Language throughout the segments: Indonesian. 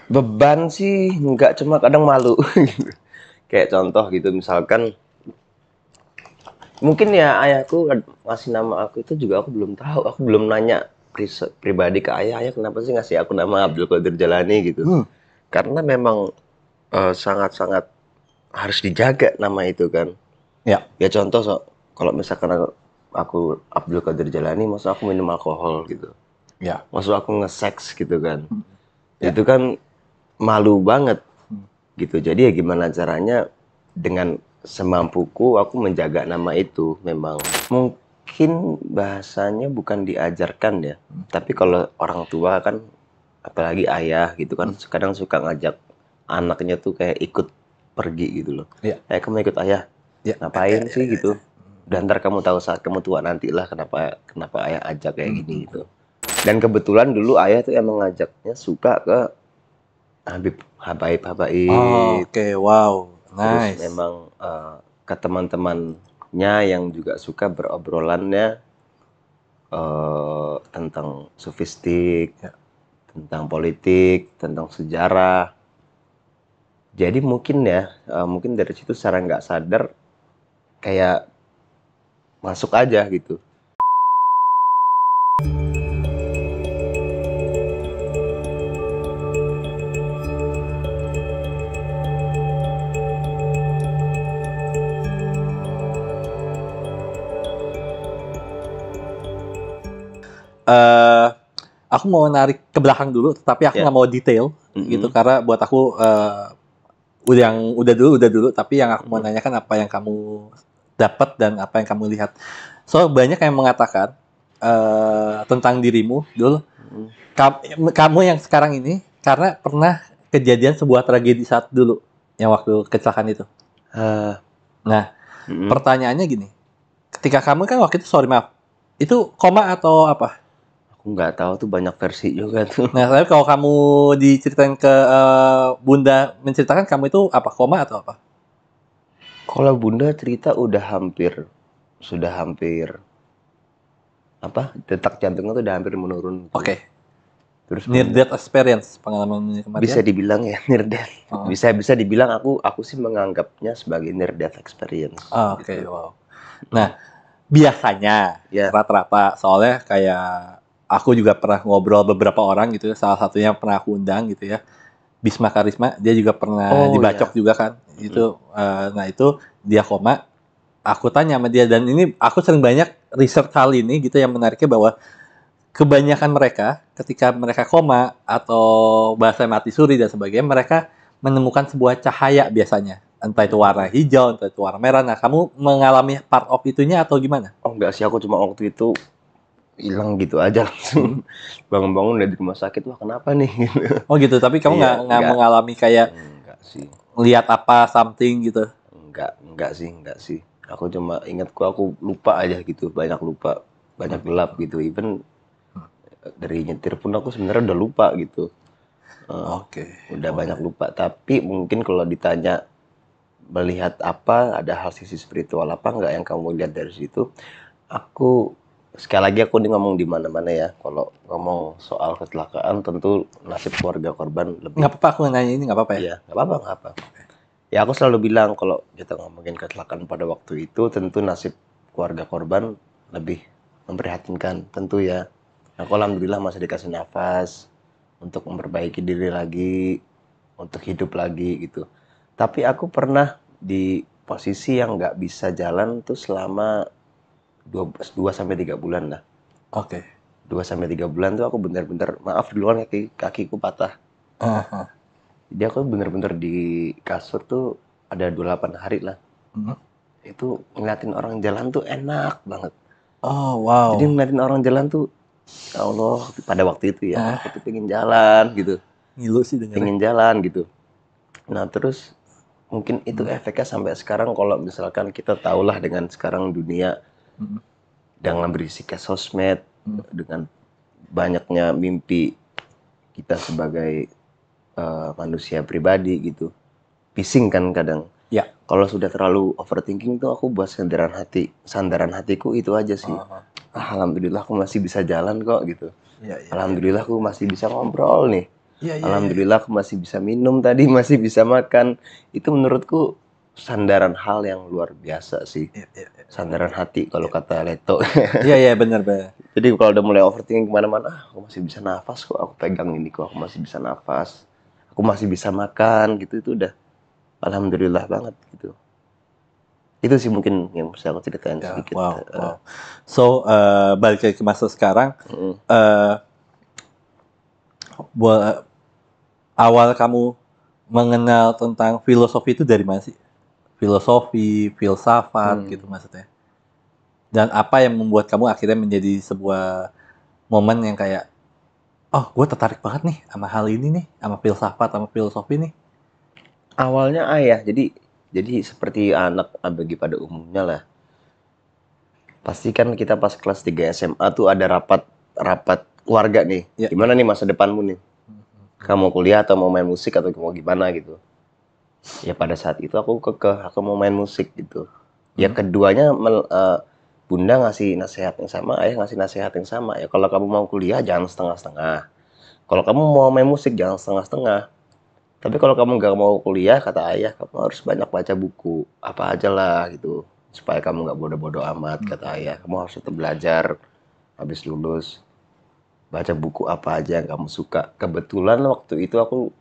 Beban sih nggak, cuma kadang malu. Kayak contoh gitu, misalkan mungkin ya ayahku ngasih nama aku itu juga aku belum tahu, aku belum nanya pribadi ke ayah, ayah kenapa sih ngasih aku nama Abdul Qadir Jalani gitu. Hmm, Karena memang sangat-sangat harus dijaga nama itu kan. ya. Ya contoh kalau misalkan aku Abdul Qadir Jalani, maksud aku minum alkohol gitu. Ya. Maksud aku nge-seks gitu kan. Hmm, ya. Itu kan malu banget Hmm. gitu. Jadi ya gimana caranya dengan semampuku aku menjaga nama itu memang. Mungkin bahasanya bukan diajarkan ya. Tapi kalau orang tua kan, apalagi ayah gitu kan, Hmm. kadang suka ngajak anaknya tuh kayak ikut pergi gitu loh. Ya. Kamu ikut ayah. Ya. Ngapain sih gitu? Hmm. Dan ntar kamu tahu saat kamu tua nanti lah kenapa kenapa ayah ajak kayak Hmm. gini gitu. Dan kebetulan dulu ayah tuh emang ngajaknya suka ke Habib Habaib Oh, Habaib. oke, wow, Terus nice. memang ke teman-temannya yang juga suka berobrolannya tentang sofistik, Ya. tentang politik, tentang sejarah. Jadi mungkin ya, mungkin dari situ secara nggak sadar kayak masuk aja gitu. eh aku mau narik ke belakang dulu, tapi aku Ya. nggak mau detail gitu Mm-mm. karena buat aku udah yang udah dulu. Tapi yang aku mau Mm-mm. nanyakan apa yang kamu dapat dan apa yang kamu lihat. So banyak yang mengatakan tentang dirimu dulu, Mm-mm. kamu yang sekarang ini karena pernah kejadian sebuah tragedi saat dulu yang waktu kecelakaan itu. Ah, Nah, mm-mm. pertanyaannya gini, ketika kamu kan waktu itu sorry maaf, itu koma atau apa? Aku nggak tahu tuh, banyak versi juga tuh. Nah, tapi kalau kamu diceritain ke Bunda menceritakan kamu itu apa, koma atau apa? Kalau Bunda cerita sudah hampir apa, detak jantungnya tuh udah hampir menurun tuh. Oke, Terus near death experience, pengalaman bisa kematian. dibilang ya near death. Oh. Bisa bisa dibilang aku sih menganggapnya sebagai near death experience Oke, gitu. wow. Nah, biasanya Ya. rata-rata soalnya kayak aku juga pernah ngobrol beberapa orang gitu ya, salah satunya yang pernah aku undang gitu ya. Bisma Karisma, dia juga pernah Oh dibacok ya. juga kan. Mm-mm. Itu nah itu dia koma. Aku tanya sama dia dan ini aku sering banyak riset kali ini gitu yang menariknya bahwa kebanyakan mereka ketika mereka koma atau bahasa mati suri dan sebagainya, mereka menemukan sebuah cahaya biasanya. Entah itu warna Mm-mm. hijau, entah itu warna merah. Nah, kamu mengalami part of itunya atau gimana? Oh enggak sih, aku cuma waktu itu hilang gitu aja Hmm. langsung. Bangun-bangun dari rumah sakit, wah kenapa nih gitu. Oh gitu, tapi kamu nggak Iya, nggak mengalami kayak enggak sih. lihat apa something gitu. Enggak sih. Aku cuma ingatku aku lupa aja gitu, banyak lupa, banyak Oke. gelap gitu. Even dari nyetir pun aku sebenarnya udah lupa gitu. Eh, Oke. udah banyak Boleh. lupa. Tapi mungkin kalau ditanya melihat apa, ada hal sisi spiritual apa enggak yang kamu lihat dari situ? Aku sekali lagi aku nih ngomong di mana-mana ya. Kalau ngomong soal kecelakaan, tentu nasib keluarga korban Nggak lebih. apa-apa aku nanya ini nggak apa-apa ya. Iya, nggak apa-apa, nggak apa. Ya aku selalu bilang kalau kita ngomongin kecelakaan pada waktu itu, tentu nasib keluarga korban lebih memprihatinkan, tentu ya. Aku alhamdulillah masih dikasih nafas untuk memperbaiki diri lagi, untuk hidup lagi gitu. Tapi aku pernah di posisi yang nggak bisa jalan tuh selama 2 sampai 3 bulan lah. Oke. 2 sampai 3 bulan tuh aku bener-bener, maaf duluan, kakiku patah. Aha. Jadi aku bener-bener di kasur tuh ada 28 hari lah. Hmm. Itu ngeliatin orang jalan tuh enak banget. Oh Jadi wow. ngeliatin orang jalan tuh, ya Allah, pada waktu itu ya, aku Ah, tuh pengen jalan gitu. ngilu sih dengarnya. Pengen jalan gitu. Nah terus mungkin itu Hmm. efeknya sampai sekarang, kalau misalkan kita tahulah dengan sekarang dunia Hmm. dengan berisiknya sosmed, Hmm. dengan banyaknya mimpi kita sebagai manusia pribadi gitu. Pising kan kadang. Ya. Kalau sudah terlalu overthinking tuh aku buat sandaran hatiku itu aja sih. Oh, Ah, alhamdulillah aku masih bisa jalan kok gitu. iya iya iya. Alhamdulillah aku masih bisa ngobrol nih. Iya, iya, iya. Alhamdulillah aku masih bisa minum tadi, masih bisa makan. Itu menurutku sandaran hal yang luar biasa sih. Iya, iya, iya. Sandaran hati kalau Iya, kata Leto. iya, iya, benar, benar. Jadi kalau udah mulai overthinking kemana-mana, aku masih bisa nafas kok, aku pegang ini kok, aku masih bisa nafas. Aku masih bisa makan gitu, itu udah alhamdulillah banget gitu. Itu sih mungkin yang bisa aku ceritain Ya, sedikit. wow, wow. So, balik lagi ke masa sekarang, Mm. eh awal kamu mengenal tentang filosofi itu dari mana sih? Filosofi, filsafat gitu maksudnya. Dan apa yang membuat kamu akhirnya menjadi sebuah momen yang kayak, oh, gue tertarik banget nih sama hal ini nih, sama filsafat, sama filosofi nih. Awalnya ayah, jadi seperti anak bagi pada umumnya lah. Pasti kan kita pas kelas 3 SMA tuh ada rapat rapat keluarga nih. Ya. Gimana nih masa depanmu nih? Kamu mau kuliah atau mau main musik atau mau gimana gitu? Ya pada saat itu aku aku mau main musik gitu. Ya keduanya bunda ngasih nasihat yang sama, ayah ngasih nasihat yang sama. Ya kalau kamu mau kuliah jangan setengah-setengah. Kalau kamu mau main musik jangan setengah-setengah. Tapi kalau kamu nggak mau kuliah, kata ayah, kamu harus banyak baca buku. Apa aja lah gitu. Supaya kamu nggak bodoh-bodoh amat, kata ayah. Kamu harus tetap belajar habis lulus. Baca buku apa aja yang kamu suka. Kebetulan waktu itu aku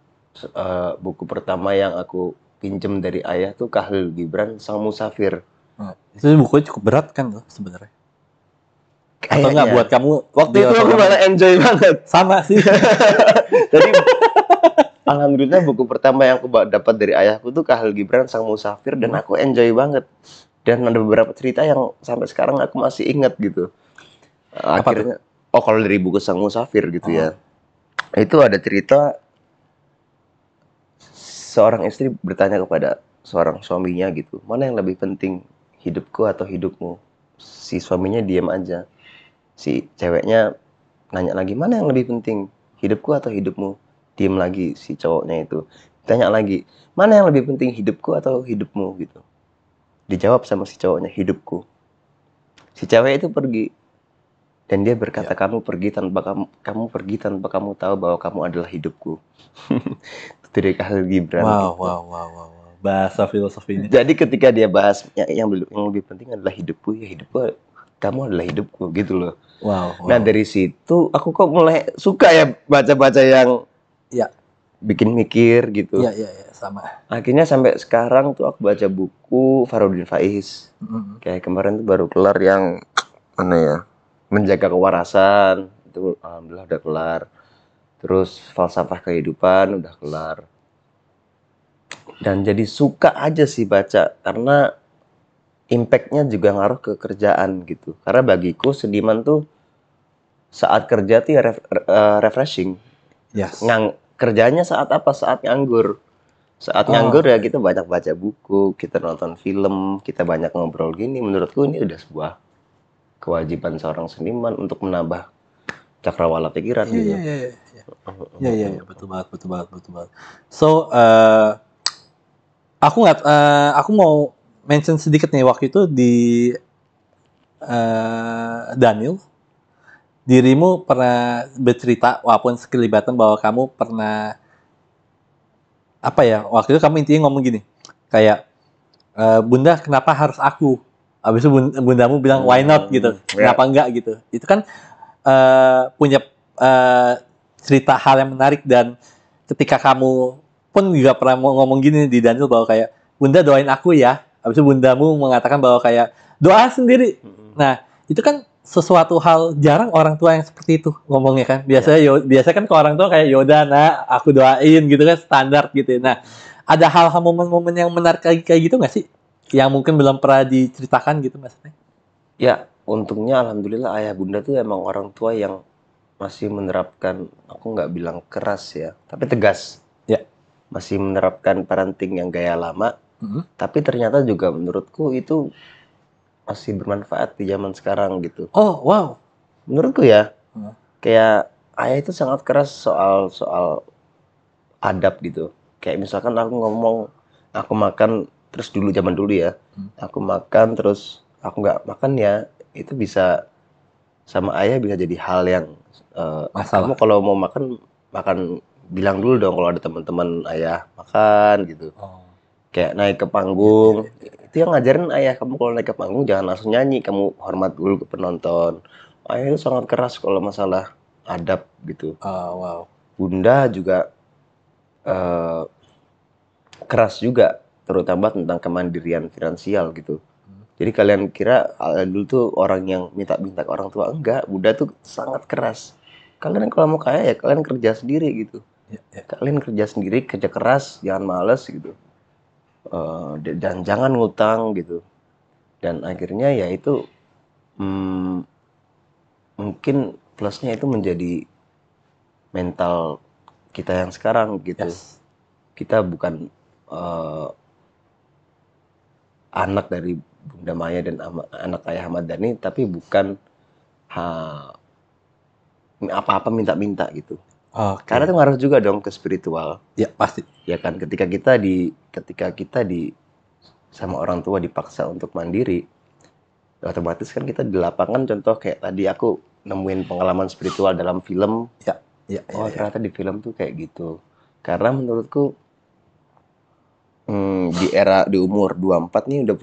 buku pertama yang aku pinjem dari ayah tuh Khalil Gibran Sang Musafir. Itu bukunya cukup berat kan tuh sebenarnya. Atau nggak Kayaknya buat kamu waktu di itu level aku kamu? malah enjoy banget. Sama sih. Jadi alhamdulillah buku pertama yang aku dapat dari ayahku tuh Khalil Gibran Sang Musafir dan aku enjoy banget. Dan ada beberapa cerita yang sampai sekarang aku masih ingat gitu. Apa tuh? Akhirnya, oh kalau dari buku Sang Musafir gitu ya. Itu ada cerita seorang istri bertanya kepada seorang suaminya gitu, mana yang lebih penting, hidupku atau hidupmu? Si suaminya diam aja. Si ceweknya nanya lagi, mana yang lebih penting, hidupku atau hidupmu? Diam lagi si cowoknya itu. Tanya lagi, mana yang lebih penting, hidupku atau hidupmu gitu. Dijawab sama si cowoknya, hidupku. Si cewek itu pergi dan dia berkata, kamu pergi tanpa kamu tahu bahwa kamu adalah hidupku. Itu dari Khalil Gibran. Wow, Gitu. wow, wow, wow. Bahasa filosofinya. Jadi ketika dia bahas yang lebih penting adalah hidupku, ya hidupku, kamu adalah hidupku gitu loh. Wow, wow. Nah dari situ aku kok mulai suka ya baca-baca yang Ya, bikin mikir gitu. ya, ya, ya, sama. Akhirnya sampai sekarang tuh aku baca buku Farudin Faiz. Kayak kemarin tuh baru kelar yang mana ya, menjaga kewarasan, itu alhamdulillah udah kelar. Terus falsafah kehidupan udah kelar. Dan jadi suka aja sih baca karena impact-nya juga ngaruh ke kerjaan gitu. Karena bagiku seniman tuh saat kerja tuh ya refreshing. Yes. Kerjanya saat apa? Saat nganggur. Saat nganggur ya kita banyak baca buku, kita nonton film, kita banyak ngobrol gini. Menurutku ini udah sebuah kewajiban seorang seniman untuk menambah cakrawala pikiran gitu. Iya, betul banget, betul banget, betul banget. So, aku mau mention sedikit nih waktu itu di Daniel, dirimu pernah bercerita walaupun sekelibatan bahwa kamu pernah apa ya, waktu itu kamu intinya ngomong gini, kayak Bunda kenapa harus aku? Habis itu bundamu bilang why not gitu, kenapa enggak gitu. Itu kan punya cerita hal yang menarik dan ketika kamu pun juga pernah ngomong gini di Daniel bahwa kayak Bunda doain aku ya. Habis itu bundamu mengatakan bahwa kayak doa sendiri. Nah, itu kan sesuatu hal jarang orang tua yang seperti itu ngomongnya kan. Biasanya kan ke orang tua kayak yaudah nak aku doain gitu kan standar gitu. Nah, ada hal-hal momen-momen yang menarik kayak gitu nggak sih? Yang mungkin belum pernah diceritakan gitu maksudnya? Ya, untungnya alhamdulillah ayah bunda tuh emang orang tua yang masih menerapkan, aku nggak bilang keras ya, tapi tegas. Ya. Masih menerapkan parenting yang gaya lama, tapi ternyata juga menurutku itu masih bermanfaat di zaman sekarang gitu. Oh, wow. Menurutku ya, kayak ayah itu sangat keras soal adab gitu. Kayak misalkan aku ngomong, aku makan, terus dulu zaman dulu ya, aku makan terus aku nggak makan ya, itu bisa sama ayah bisa jadi hal yang kamu kalau mau makan bilang dulu dong kalau ada teman-teman ayah makan gitu. Oh. Kayak naik ke panggung. Itu yang ngajarin ayah, kamu kalau naik ke panggung jangan langsung nyanyi, kamu hormat dulu ke penonton. Ayah itu sangat keras kalau masalah adab gitu. Oh, wow. Bunda juga eh, keras juga, terutama tentang kemandirian finansial gitu. Jadi kalian kira dulu tuh orang yang minta-minta ke orang tua, enggak, Bunda tuh sangat keras. Kalian kalau mau kaya ya kalian kerja sendiri gitu. Ya, ya. Kalian kerja sendiri, kerja keras, jangan males gitu. Dan jangan ngutang gitu. Dan akhirnya ya itu mungkin plusnya itu menjadi mental kita yang sekarang gitu. Yes. Kita bukan eh, anak dari Bunda Maya dan anak Ayah Ahmad Dhani, tapi bukan apa-apa minta-minta gitu. Oke. Karena itu ngaruh juga dong ke spiritual, Ya, pasti. ya kan? Ketika kita di sama orang tua dipaksa untuk mandiri, otomatis kan kita di lapangan, contoh kayak tadi aku nemuin pengalaman spiritual dalam film. Ya, ya, Oh, ya, ya. ternyata di film tuh kayak gitu. Karena menurutku di era di umur 24 nih udah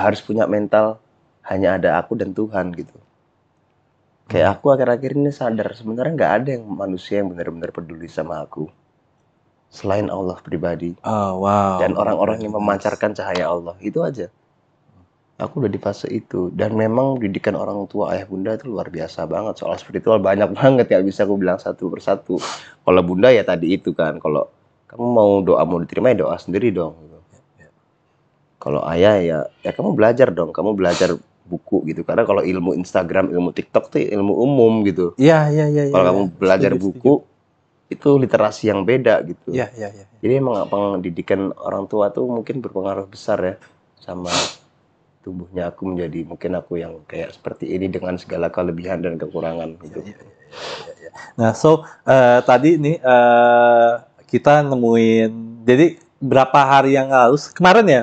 harus punya mental hanya ada aku dan Tuhan gitu. Kayak aku akhir-akhir ini sadar sebenarnya nggak ada yang manusia yang benar-benar peduli sama aku selain Allah pribadi Oh, wow. dan orang-orang Very yang nice. memancarkan cahaya Allah. Itu aja. Aku udah di fase itu dan memang didikan orang tua ayah bunda itu luar biasa banget, soal spiritual banyak banget ya, bisa aku bilang satu persatu. Kalau bunda ya tadi itu kan, kalau kamu mau doa mau diterima ya doa sendiri dong gitu. Kalau ayah ya kamu belajar dong, kamu belajar buku gitu, karena kalau ilmu Instagram, ilmu TikTok tuh ilmu umum gitu. Iya, iya, iya, Kalau iya. kamu belajar Setuju, setuju. buku itu literasi yang beda gitu. Iya, iya, iya. Jadi emang pendidikan orang tua tuh mungkin berpengaruh besar ya sama tumbuhnya aku menjadi mungkin aku yang kayak seperti ini dengan segala kelebihan dan kekurangan gitu. Nah, tadi nih kita nemuin, jadi berapa hari yang lalu, kemarin ya,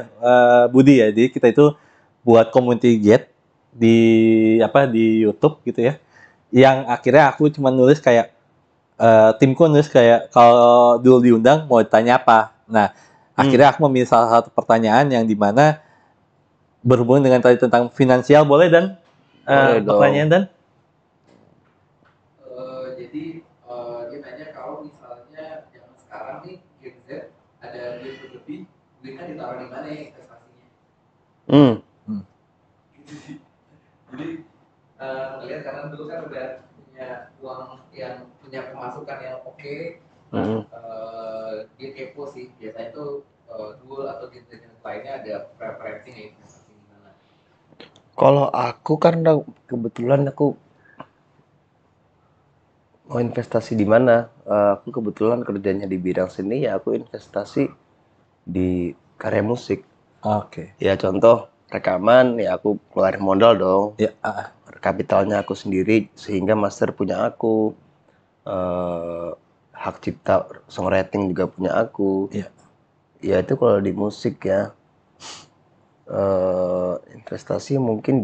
Budi ya, jadi kita itu buat community gate di di YouTube gitu ya, yang akhirnya aku cuma nulis kayak timku nulis kayak kalau dulu diundang mau ditanya apa. Nah, akhirnya aku memilih salah satu pertanyaan yang dimana berhubungan dengan tadi tentang finansial, boleh dan Boleh dong. pertanyaan dan Jadi dia nanya kalau misalnya zaman sekarang nih Gen Z ada duit berlebih, duitnya ditaruh di mana ya investasinya? Gitu sih. Jadi ngelihat karena dulu kan udah punya uang yang punya pemasukan yang oke, dia kepo sih biasanya tuh dual atau Gen Z lainnya ada preferensi nih investasi di mana? Kalau aku karena kebetulan aku mau investasi di mana, aku kebetulan kerjanya di bidang seni, ya aku investasi di karya musik. Oke. Ya contoh rekaman, ya aku keluarin modal dong. Ya, Kapitalnya aku sendiri sehingga master punya aku. Hak cipta songwriting juga punya aku. Iya. Ya itu kalau di musik ya. Investasi mungkin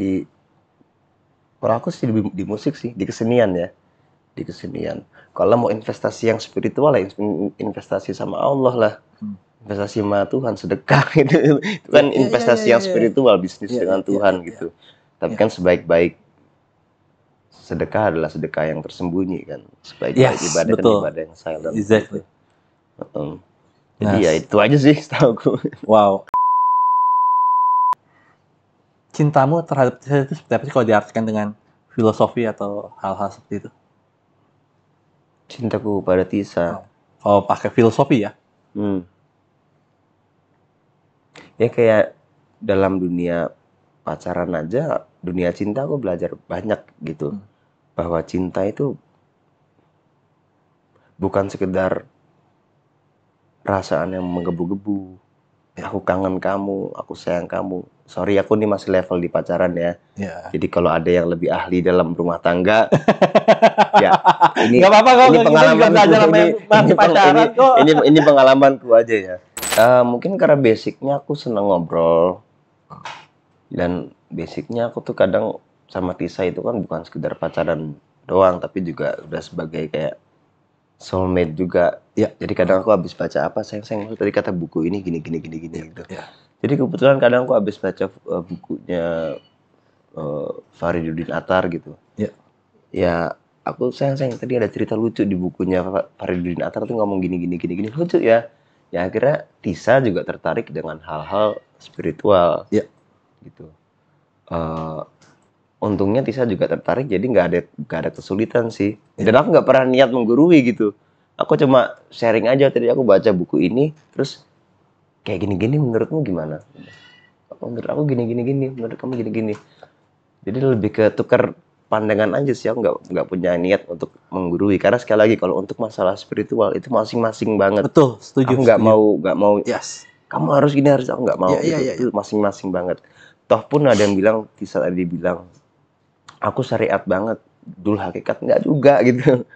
kalau aku sih di musik sih, di kesenian ya. Di kesenian. Kalau mau investasi yang spiritual ya investasi sama Allah lah. Investasi sama Tuhan, sedekah itu kan investasi yang spiritual, bisnis dengan Tuhan gitu. Tapi kan sebaik-baik sedekah adalah sedekah yang tersembunyi kan. Sebaik-baik ibadah kan ibadah yang silent. Exactly. Jadi ya itu aja sih setahu aku. Wow. Cintamu terhadap Tisa itu seperti apa sih kalau diartikan dengan filosofi atau hal-hal seperti itu? Cintaku pada Tisa. Kalau pakai filosofi ya? Ya kayak dalam dunia pacaran aja, dunia cinta aku belajar banyak gitu. Bahwa cinta itu bukan sekedar perasaan yang menggebu-gebu. Aku kangen kamu, aku sayang kamu. Sorry, aku nih masih level di pacaran ya. Jadi kalau ada yang lebih ahli dalam rumah tangga, ya ini nggak apa-apa kok, ini pengalamanku, ini pengalamanku aja ya. Mungkin karena basicnya aku seneng ngobrol dan basicnya aku tuh kadang sama Tisa itu kan bukan sekedar pacaran doang, tapi juga udah sebagai kayak soulmate juga. Iya. Jadi kadang aku habis baca apa, sayang tadi kata buku ini gini gitu. Iya. Jadi kebetulan kadang aku habis baca bukunya Faridudin Attar gitu. Iya. Ya aku sayang tadi ada cerita lucu di bukunya Faridudin Attar tuh ngomong gini lucu ya. Ya akhirnya Tisa juga tertarik dengan hal-hal spiritual. Iya. Gitu. Untungnya Tisa juga tertarik, jadi nggak ada kesulitan sih. Dan aku nggak pernah niat menggurui gitu. Aku cuma sharing aja, tadi aku baca buku ini, terus kayak gini menurutmu gimana? Menurut aku gini, menurut kamu gini. Jadi lebih ke tukar pandangan aja sih, aku nggak punya niat untuk menggurui. Karena sekali lagi kalau untuk masalah spiritual itu masing-masing banget. Betul, setuju. Aku nggak mau. Yes. Kamu harus gini, aku nggak mau. Iya. Itu masing-masing banget. Toh pun ada yang bilang, Tisa tadi bilang, aku syariat banget, dul hakikat nggak juga gitu.